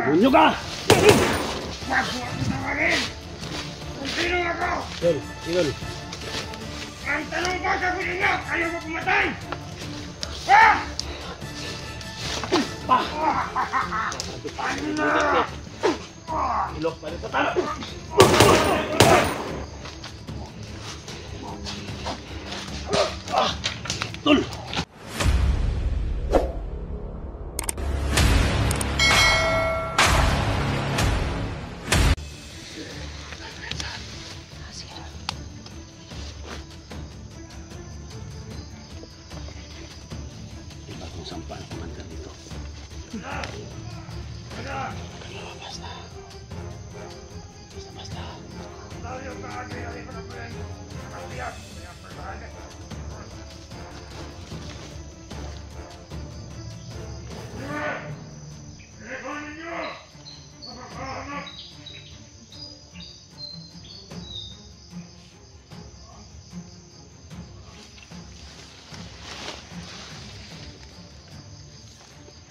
Tunyo ka! Wag mo akong tawagin! Kung sino ako! Idol, idol. Ang tanong ko sa ninyo, ayaw mo pumatay! Ah! Ano na? Ilok pa rin sa talo. Tol! Iba kong sampa ang kumandan dito. Basta. Basta. Tayo ka agay ay panapulan ko. Nakapiyat. Kaya perlahanan. Teleponin niyo! Mapagpahanap!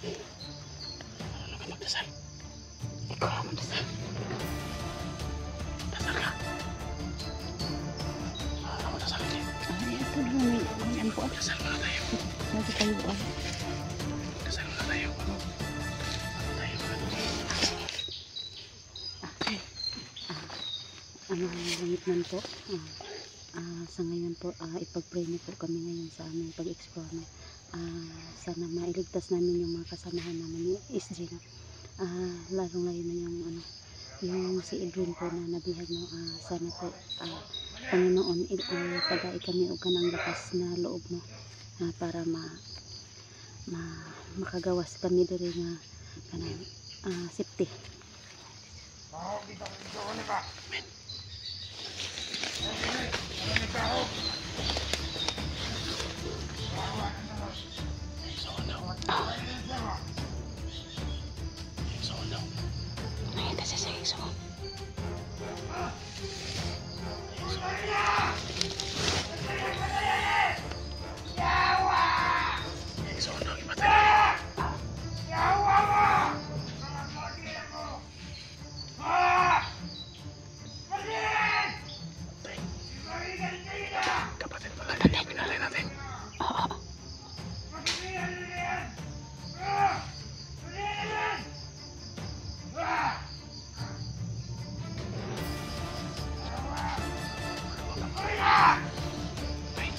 Ano ka magdasal? Ikaw ang magdasal. Dasal ka. Ano magdasal ka? Dasal muna tayo. Dasal muna tayo. Langitman po. Sa ngayon po, ipag-pray niyo po kami ngayon sa aming pag-explore. Sana mailigtas namin yung mga kasamahan namin ni SG na. Lalong layo na yung si Edwin po na nabihag no. Sana po, Panginoon, pag-ai kami o kanang lakas na loob mo para makagawas kami diri nga kanang safety. Mahog dito ang ito ni ka. Amen. Ano ni ka ho? Bawa na naman. Sono. Nakita siya sa iso. Sono, imatay. Yawa mo! Mga kagin ako! Kagin! Tay, Ibarigan kayo na! kapatid pala yan yung pinalay natin. Magkakailan nila yan! Magkakailan yan! Tay,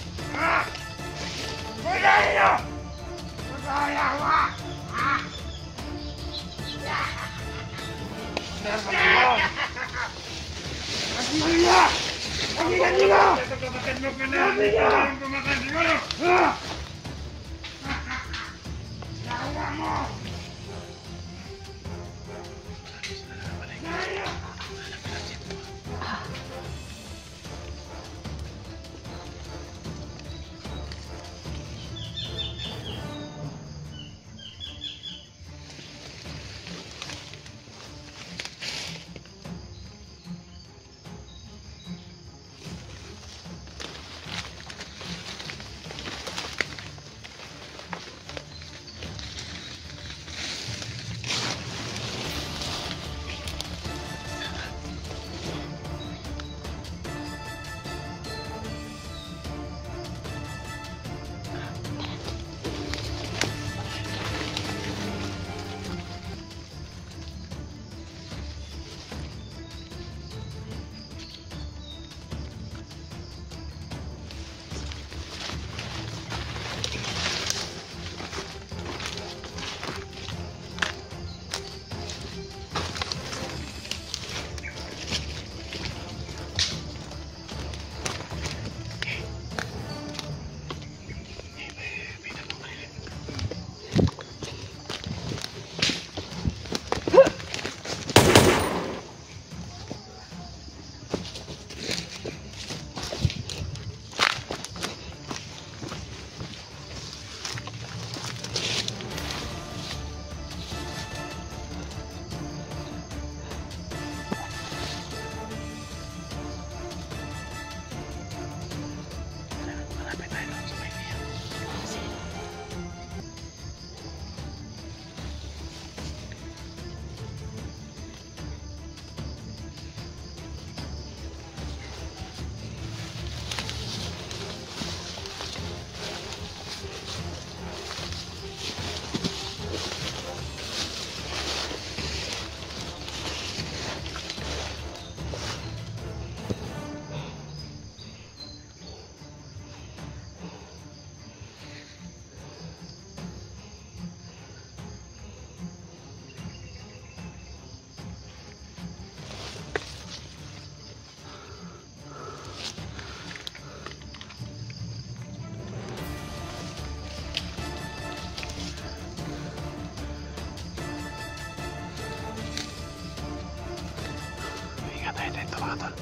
tol.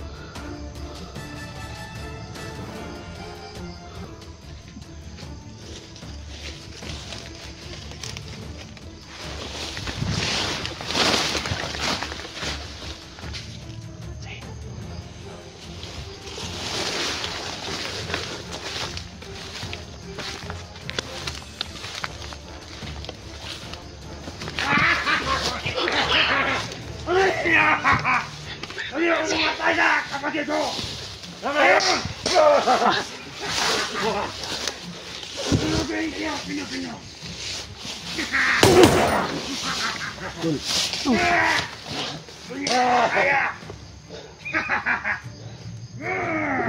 Ayaw ko mamatay na, kapatid ko! Ayaw! Pinupin! Kaya!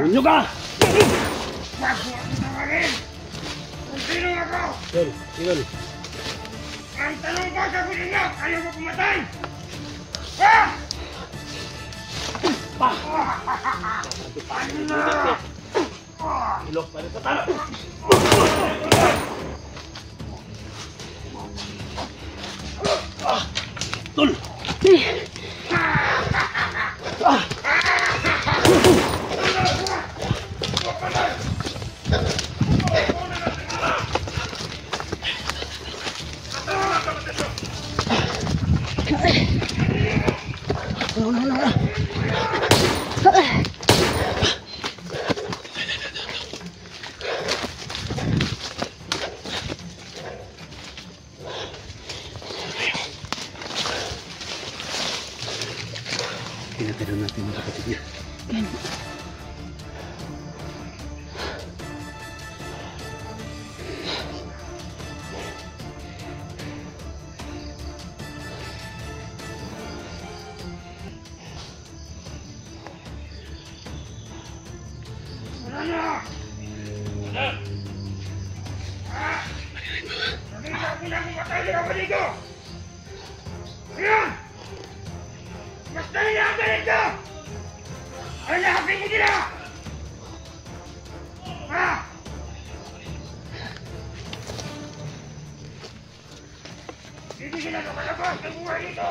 Bunyo ka! Wag mo ako tawagin! Kung sino ako! Tol, idol. Ang tanong ko sa kunin niyo, ayaw mo pumatay! Ah! Ano na? Ilok pa rin sa talo. Tol! Tinatiro natin mga kapatid niya. Wala na! Hindi ka pinapumatay ng kapatid ko! Ayan! Basta nilakalit ka! Ay nakapin mo sila! Ha? Hindi sila nakalabas ng buhay nito!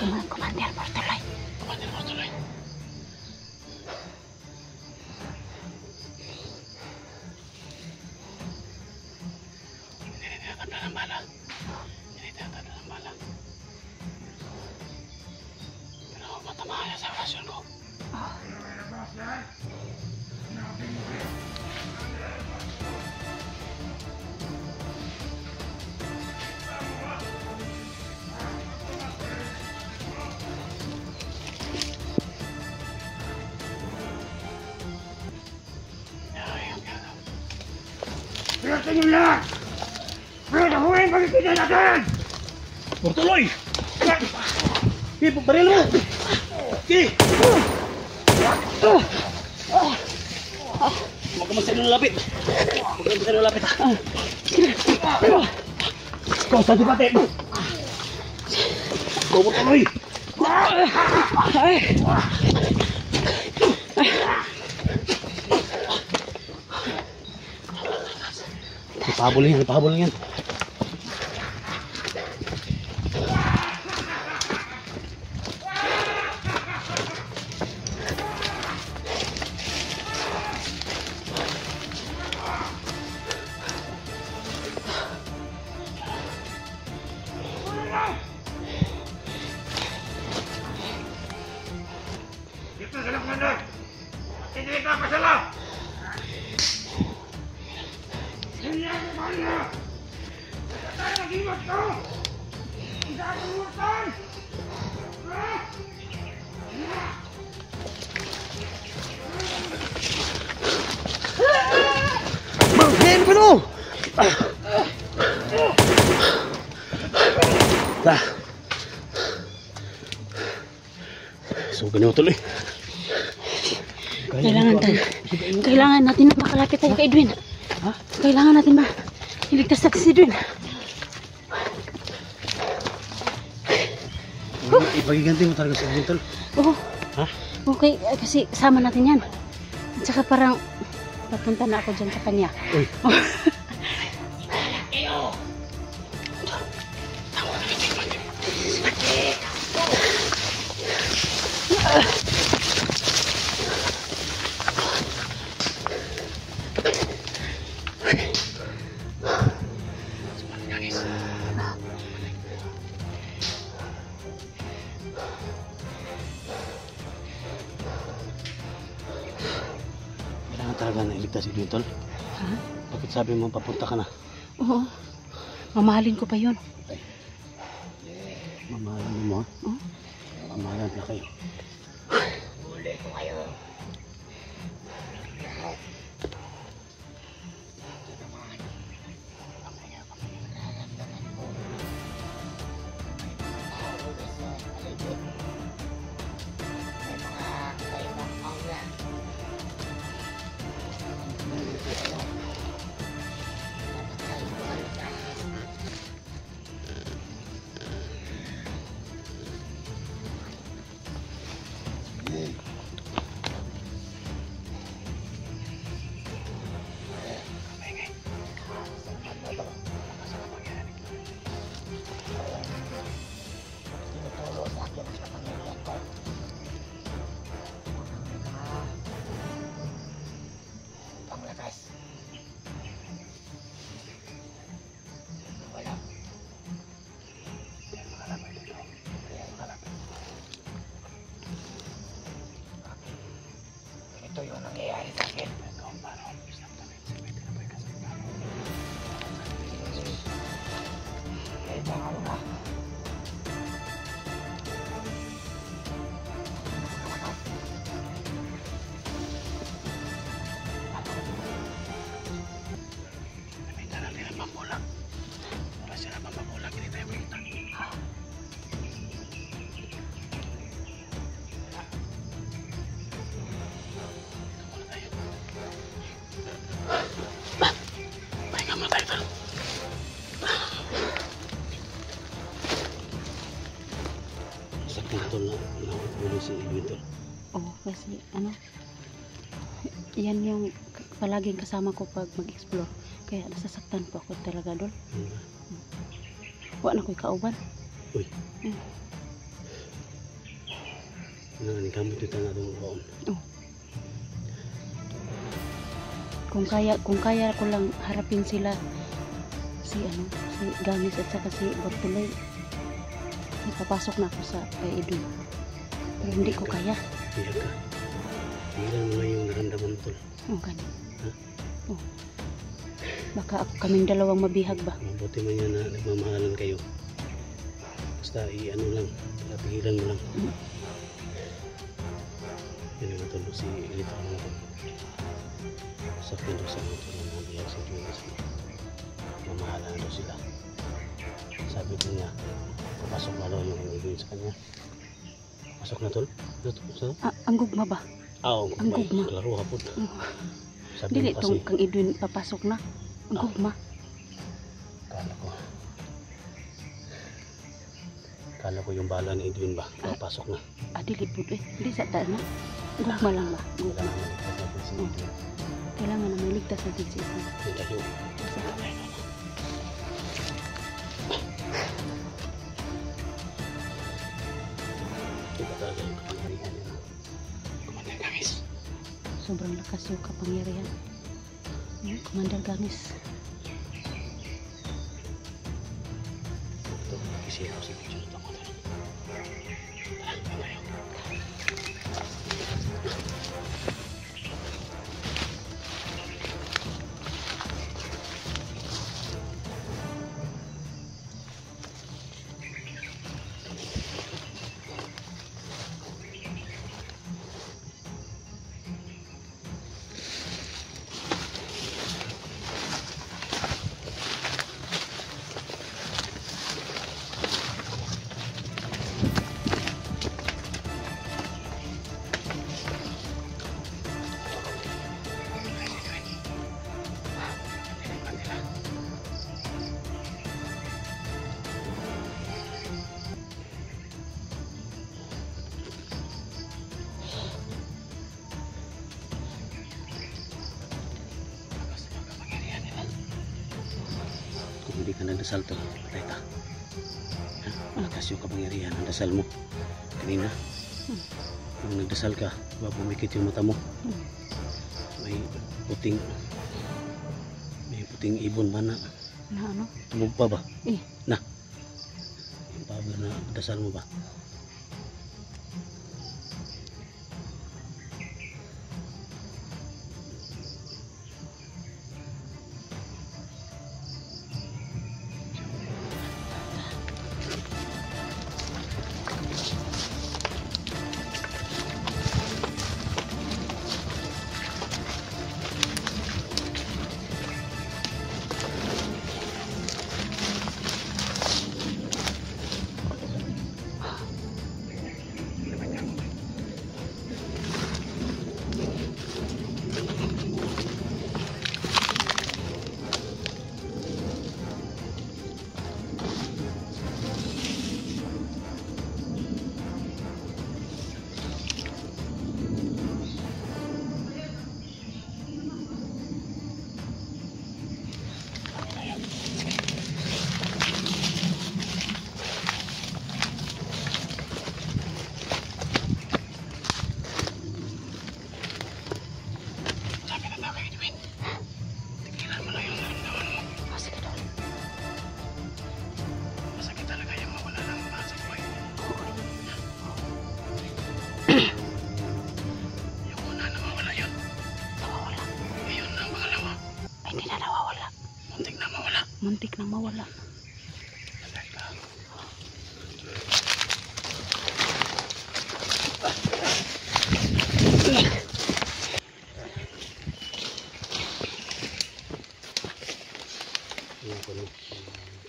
Komander Bartolay. Komander Bartolay. Hindi tinatabla ng bala. Hindi tinatabla ng bala. Pero matamahan sa orasyon ko. Piratin nyo lahat! Pero nahuhin pagkikita natin! Bartoloy! Baril mo! Okay! Huwag ka masyadong lapit! Huwag ka masyadong lapit! Ikaw sa dipate! Ikaw Bartoloy! Ipahabol yan. Dito sila Commander! Hindi ka pasala! Hindi ako mahal na! Kaya tayo mag-iwas ko! Ang sa aking urusan! Bangkin ko no! Dah. So, ganyan tuloy. Kailangan natin na makalapit tayo kay Edwin. Ha? Kailangan natin ba iligtas natin si Edwin. Ipagiganti mo talaga sa Edwin tol. Oo. Ha? Okay, kasi kasama natin yan. At saka parang papunta na ako dyan sa kanya. Uy. Kailangan talaga na iligtas si Edwin tol. Ha? Bakit sabi mo papunta ka na? Oo. Mamahalin ko pa yun. Mamahalin mo ha? Oo. Mamahalin na kayo. Ito yung nangyayari sa akin. Kailangan mo na. Nakita natin ang mamulang. Wala siya na mamulang. Hindi tayo makita. Pahinga muna tayo tol. Sakit na tol na huli si Edwin tol. Oo, kasi ano, yan yung palaging kasama ko pag mag-explore. Kaya nasasaktan po ako talaga doon. Wala na ko'y kauban. Uy. Nanganing kamot dito na itong baon. Kung kaya ko lang harapin sila, si Gamis at saka si Bartolay, napapasok na ako sa kay Edwin. Pero hindi ko kaya. Bilag ka. Bilang mo lang yung naramdaman mo tol. Oo, ganyan. Ha? Oo. Baka kaming dalawang mabihag ba? Mabuti man yan na nagmamahalan kayo. Basta i-ano lang, pigilan mo lang. Yun ang natulog si Elita mo ko. Sa pindo sa mga tulong na biyag sa Diyos. Mamahalan daw sila. Sabi ko niya, papasok na daw yung inibigin sa kanya. Pasok na tol? Sa? Ang gugma ba? Oo, Ang gugma. Laro hapon. Sabi Dili mo kasi, tong kang Edwin papasok na. Ang gugma. Kala ko yung bala ni Edwin ba? Papasok na. Dili po eh. Dili sa taas na. Gugma lang ba? Wala Gugma. naman natin si Edwin. Kailangan na may ligtas natin si Edwin. Yung tayo. Iba talaga yung kapangyarihan niya. Commander Gamis. Sobrang lakas yung kapangyarihan. Commander Gamis. Ito, kisira ko si Picture ito. Kung hindi ka nagdasal tol, patay ka. Ha? Malakas yung kapangyarihan ng dasal mo. Kanina, nung nagdasal ka, diba pumikit yung mata mo? May puting ibon ba na Na ano? tumog pa ba? Eh. Na. Yung power na dasal mo ba? Muntik na mawala. Yung ko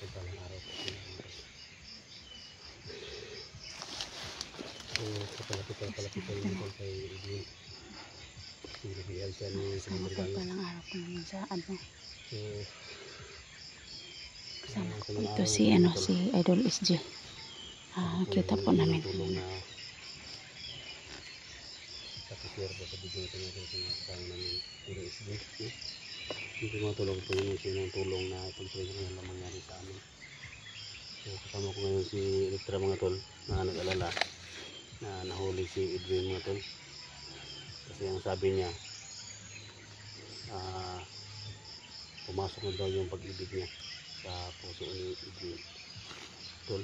pagpalang araw po. So, kapalapit yung kay Edwin. Sinabihal siya ni Sama Sumber po Bangas. palang araw po namin sa ano. So, Kasama po ito si ano, si Idol SG. Kita po namin. Tulong na pakishare po sa video ito natin kasama namin Idol SG. Hindi mga tulong po yun yung tulong na itong program na mangyari sa amin. So, kasama ko ngayon si Elektra mga tol na nag-alala na nahuli si Edwin mga tol. Kasi ang sabi niya, pumasok na daw yung pag-ibig niya sa puso ni Edwin. Tol.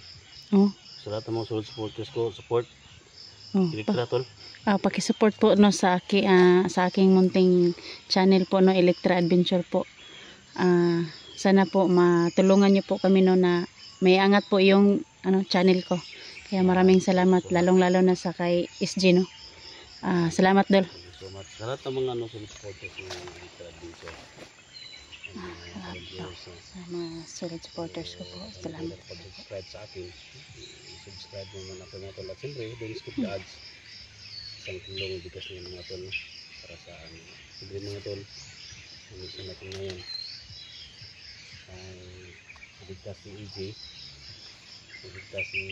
Oh. Sa lahat ng mga solid supporters ko, support. Oh, Elektra tol. paki-support po no sa aking munting channel po no, Elektra Adventure po. Sana po matulungan niyo po kami no na may angat po yung ano channel ko. Kaya maraming salamat lalong-lalo na sa kay SG no. Salamat Dol. Thank you so much. Sa lahat ng mga solid supporters ng Elektra Adventure. Sa mga solid supporters ko po. Salamat. Pag-subscribe sa akin, subscribe mo naman ako mga tol. At siyempre, don't skip the ads. Isang tulong bigas ng mga tol para sa amin. Siyempre mga tol, ang isa natin ngayon ay iligtas si EJ, iligtas si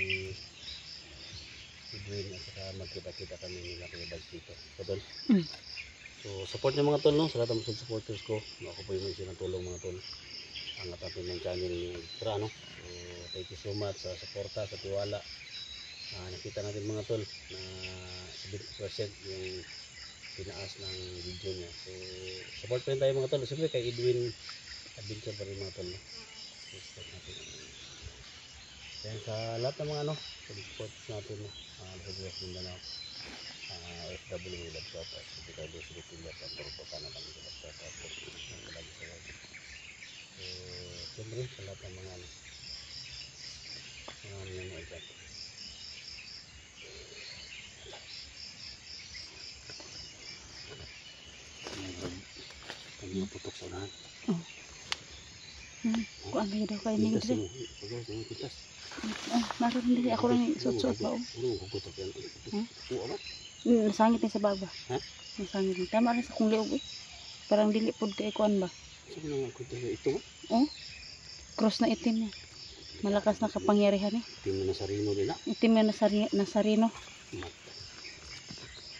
Edwin at saka magkita-kita kami nila kay Bags dito. So tol, so support niyo mga tol no, sa lahat ng mga supporters ko. Ako po yung isa ng tulong mga tol. Angat natin ng channel yung Elektra no. So thank you so much sa suporta, sa tiwala. Nakita natin mga tol na 70% yung tinaas ng video niya. So support pa rin tayo mga tol. Siyempre kay Edwin Adventure pa rin mga tol no. So support natin. Then sa lahat ng mga support natin no. Sa Mindanao, FW love shout out. Hindi tayo doon sila pila sa grupo sana kami love shout out. Lagi sa lagi. So siyempre sa lahat ng mga nanonood dyan. Kami naputok sa unahan. Kung ano yun daw kayo nang Pintas mo. Pagkakas mo pintas. Naroon hindi ako lang suot-suot pa. Hugutok yan. Oo ba? Nasangit din sa baba. Ha? Nasangit din. Tama rin sa kong liog eh. Parang dili po kay kuan ba? Sabi na nga ko ito ba? Oh. Cross na itim niya. Malakas na kapangyarihan eh. Itim na Nazareno din na. Itim na Nazareno.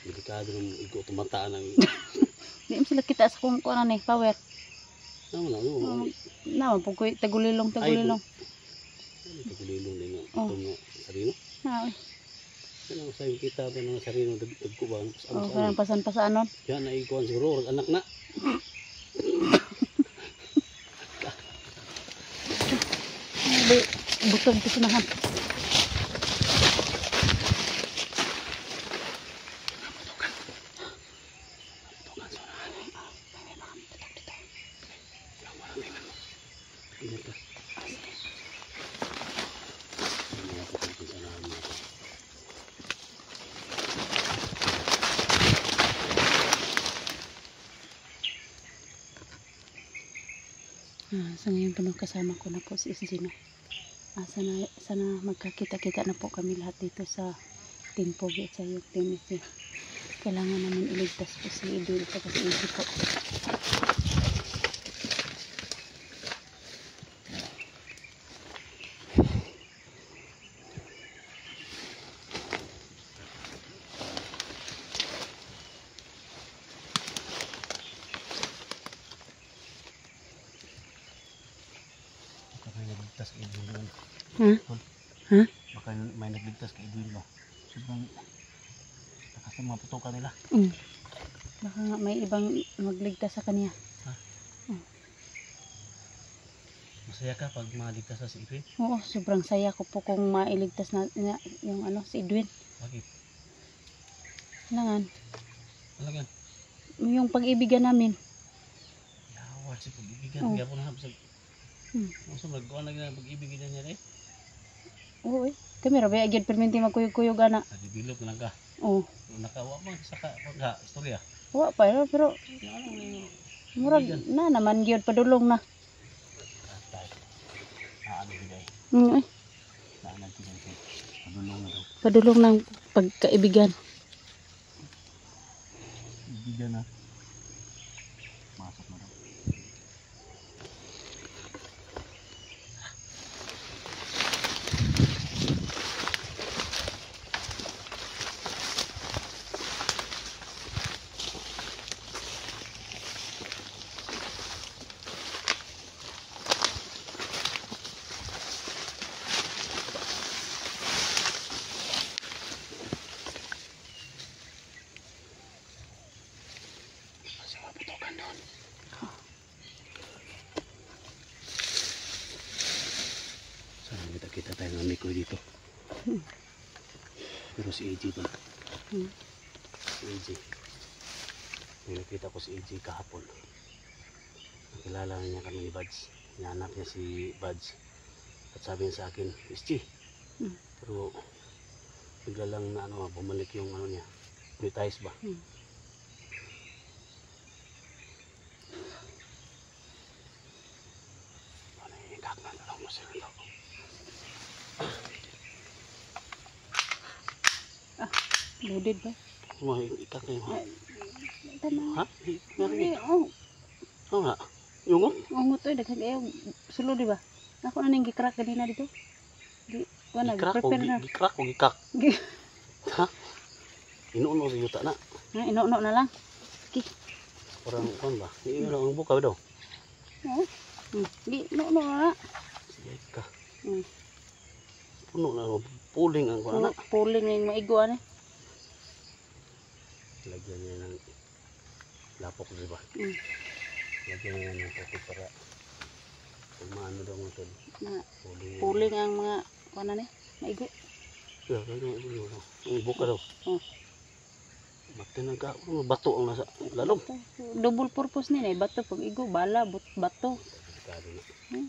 Delikado ng ito tumataan ng Di mo sila kita sa kung kuan eh, power. Tama na, ano? Naman po ko'y tagulilong. Tagulilong din yung Oh. tungo sarino. Na, Ano sa kita ba ng sarino dagko ba? kanang pasan-pasanon. Yan na ikuan siguro anak na. Butog ko sinahan. So ngayon po kasama ko na po si SG, no. Sana magkakita-kita na po kami lahat dito sa Team Pogi at sa yung Team SG. Kailangan namin iligtas po si Idol at si SG po. Nagligtas kay Edwin. Ha? Baka may nagligtas kay Edwin ba? Sobrang takas ng mga putukan nila. Baka nga may ibang magligtas sa kanya. Masaya ka pag maligtas sa si Edwin? Oo, sobrang saya ko po kung mailigtas na yung si Edwin. Bakit? Kailangan. Talagan? Yung pag-ibigan namin. Yawar si pag-ibigan. Kaya po na sa... Maso nagkuhan lagi na pag-ibigan niya eh. Oo eh. Kami rabi agad perminti magkuyog-kuyog ana. Nadibilog na lang ka. Oo. Nakawa mo sa istorya. Wa pa pero murag na naman gyud padulong na. Ano bigay? Eh. Saan nagtigay ko? Padulong na daw. Padulong ng pagkaibigan. Ibigan na. Masok na daw. Kita tayo ng Mikoy dito. Pero si AJ ba? Si AJ. May nakita ko si AJ kahapon. Nakilala niya kami ni Buds. Hinahanap niya si Buds. At sabi niya sa akin, SG. Pero bigla lang na bumalik yung niya. Monetize ba? Kakman na lang mo sila ito. Loaded ba? Ikak na yung Tama. ha? Meron Oo. Oo nga. Yung Ungot to daghang kayo sulo di ba? Ako na ning gikrak kanina dito. Di wala prepare na. gikrak o gikak. Ha? Inuuno sa yuta na. Ha, ino-no na lang. Parang kan ba? Iuno ang buka daw. Oo. Di no na. Sige ka. Mm. Puno na puling ang kuana. Puling ning maigo ani. Lagyan niya ng lapok di ba? Lagyan niya ng lapok para maano daw mo tol. Puling ang mga kuana ni maigo. Ya, ang buka daw. Matinang ka, bato ang nasa lalong. Double purpose ni bato pag igo bala bato. Delikado na.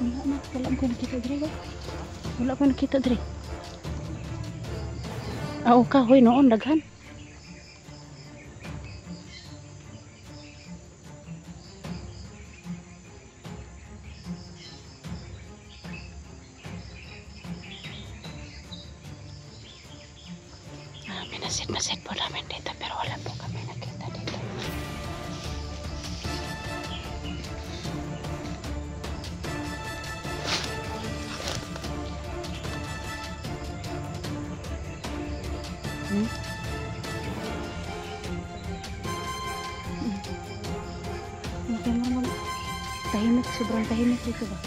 Wala ko nakita diri. Wala ko nakita diri. Kahoy noon daghan. Masid po namin dito pero wala po kami nakita dito. Okay, tahimik, sobrang tahimik dito ba?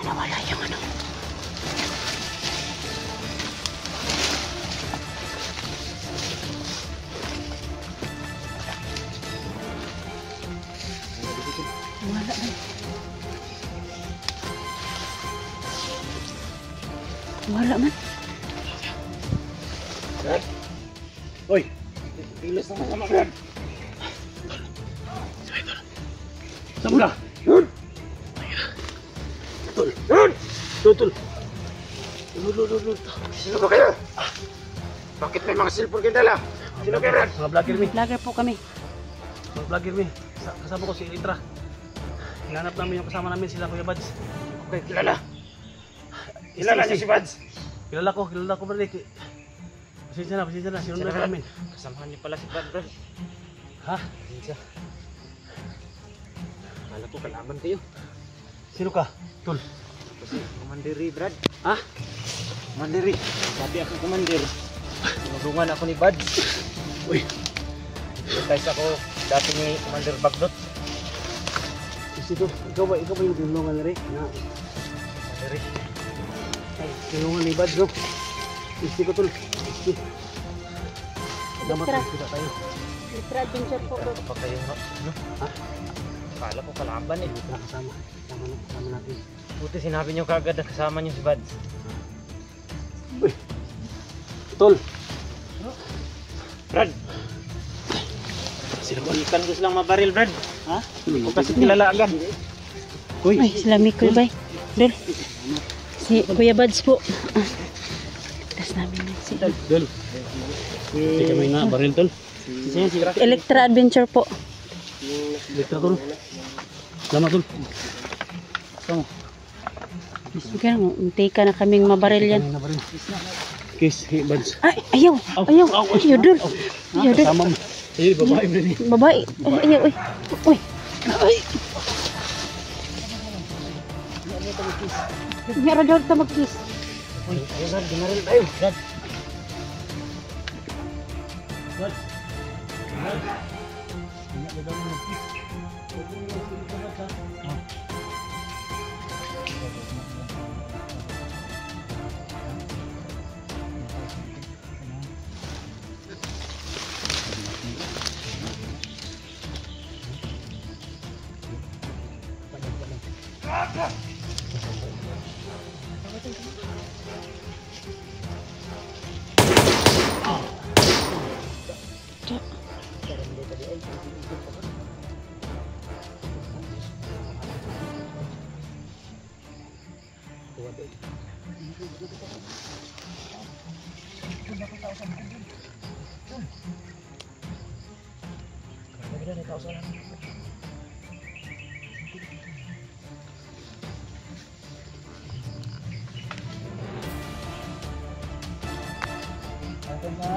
Nawala yung ano. Wala na. Wala man. Oy! Ilis na sama Brad. Saan na? Yun! Tol! Yun! Tol! Sino ba kayo? Bakit may mga cellphone kayo dala? Sino kayo Brad? Mga vlogger mi. Vlogger po kami. Mga vlogger mi. Kasama ko si Elitra. Hinanap namin yung kasama namin sila Kuya Bads. Okay, kilala. Kilala niyo si Bads. Kilala ko Brad. Pasensya na. Sinunod na namin. Kasamahan niyo pala si Brad, Brad. Ha? Pasensya. Akala ko kalaban kayo. Sino ka? Tol. Kasi komandiri, Brad. Ha? Komandiri. Sabi ako komandir. Tinulungan ako ni Bads. Uy! Guys ako dati ni Commander Baglot. Ito, ikaw ba yung tinulungan na rin? Na, Komandiri. ay, tinulungan ni Bads, bro. Isti ko, Tol. Isti. Damat Tara. kita tayo. Ultra adventure po. Ano pa kayo, no? Ha? Akala ko kalaban eh. Hindi ka kasama. Kasama natin. Buti sinabi niyo kagad na kasama niyo si Bads. Uy! Tol! Brad! Sino ba? Ikan ko silang mabaril, Brad. Ha? Hindi ko kasi kilala agad. Uy! Ay, salamat ko bay. Dol. Si Kuya Bads po. Tas namin yan si Dol! Hindi kami na baril, Tol. Electra Adventure po. Dito, Tol. Salamat, Tol. Sama. Kaya nga, untay ka na kaming mabaril yan. Kami na baril. Kiss, hey, Bads. Ay, ayaw. Ayaw. Ayaw, Dol. Ayaw, Dol. Kasama mo. Ay, babae mo rin. Babae. Ay, ayaw, uy. Uy. Ay. Meron daw ito mag-kiss. Uy, ayun Brad, dinaril tayo. Brad. Brad. Brad. Hindi na daw mo nag-kiss. Huwag mo nag-kiss ka Brad ha.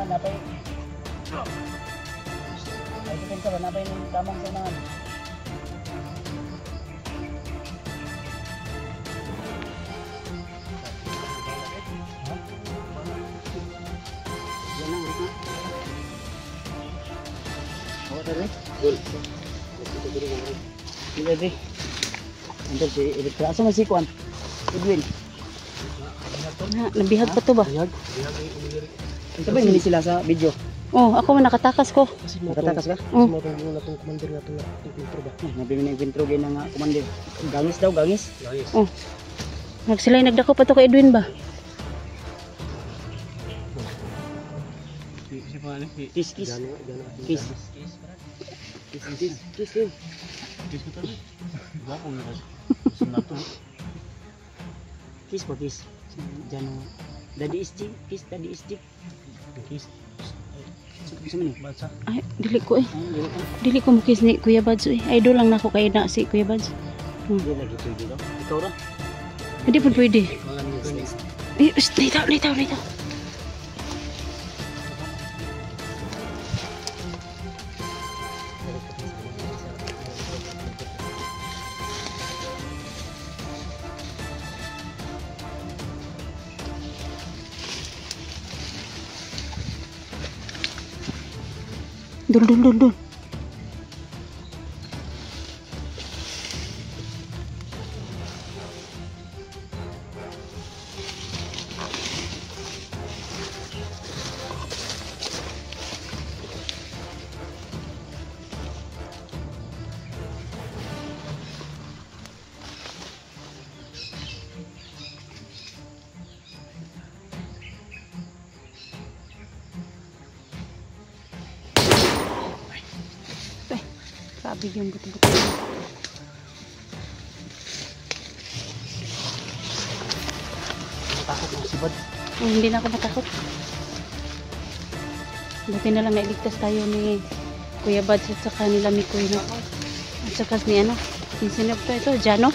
Napay ay ito ka ba napay ng tamang sunahan yan lang ha ako tari gul hindi antal si Elektra asa man si Kuan Edwin nabihag pa to ba? Sabay hindi sila sa video. Oh, ako man nakatakas ko. Nakatakas ka? Kasi mo itong commander na itong intro ba? Nabi mo na intro gaya ng commander. Gangis daw, gangis. Oh. Nagsilay nagdako pa to kay Edwin ba? Kiss, kiss. Kiss. Kiss. Kiss ko tayo. Wako mo kasi. Sunato. Kiss pa, kiss. Diyan o. Daddy is G. Kiss, daddy is G. Kiss. Sa man eh? Ay, dili ko eh. Dili ko mukis ni Kuya Bads eh. Idol lang na ako kay na si Kuya Bads. Hindi lagi pwede daw. Ikaw ra? Hindi po pwede. Eh, litaw. Dul. Sabi yung buto-buto. Natakot mo si Bad. Oh, hindi na ako matakot. Buti na lang nailigtas tayo ni Kuya Bads at saka nila Mikoy, no? At saka ni ano? Sinsinop to ito, Jano.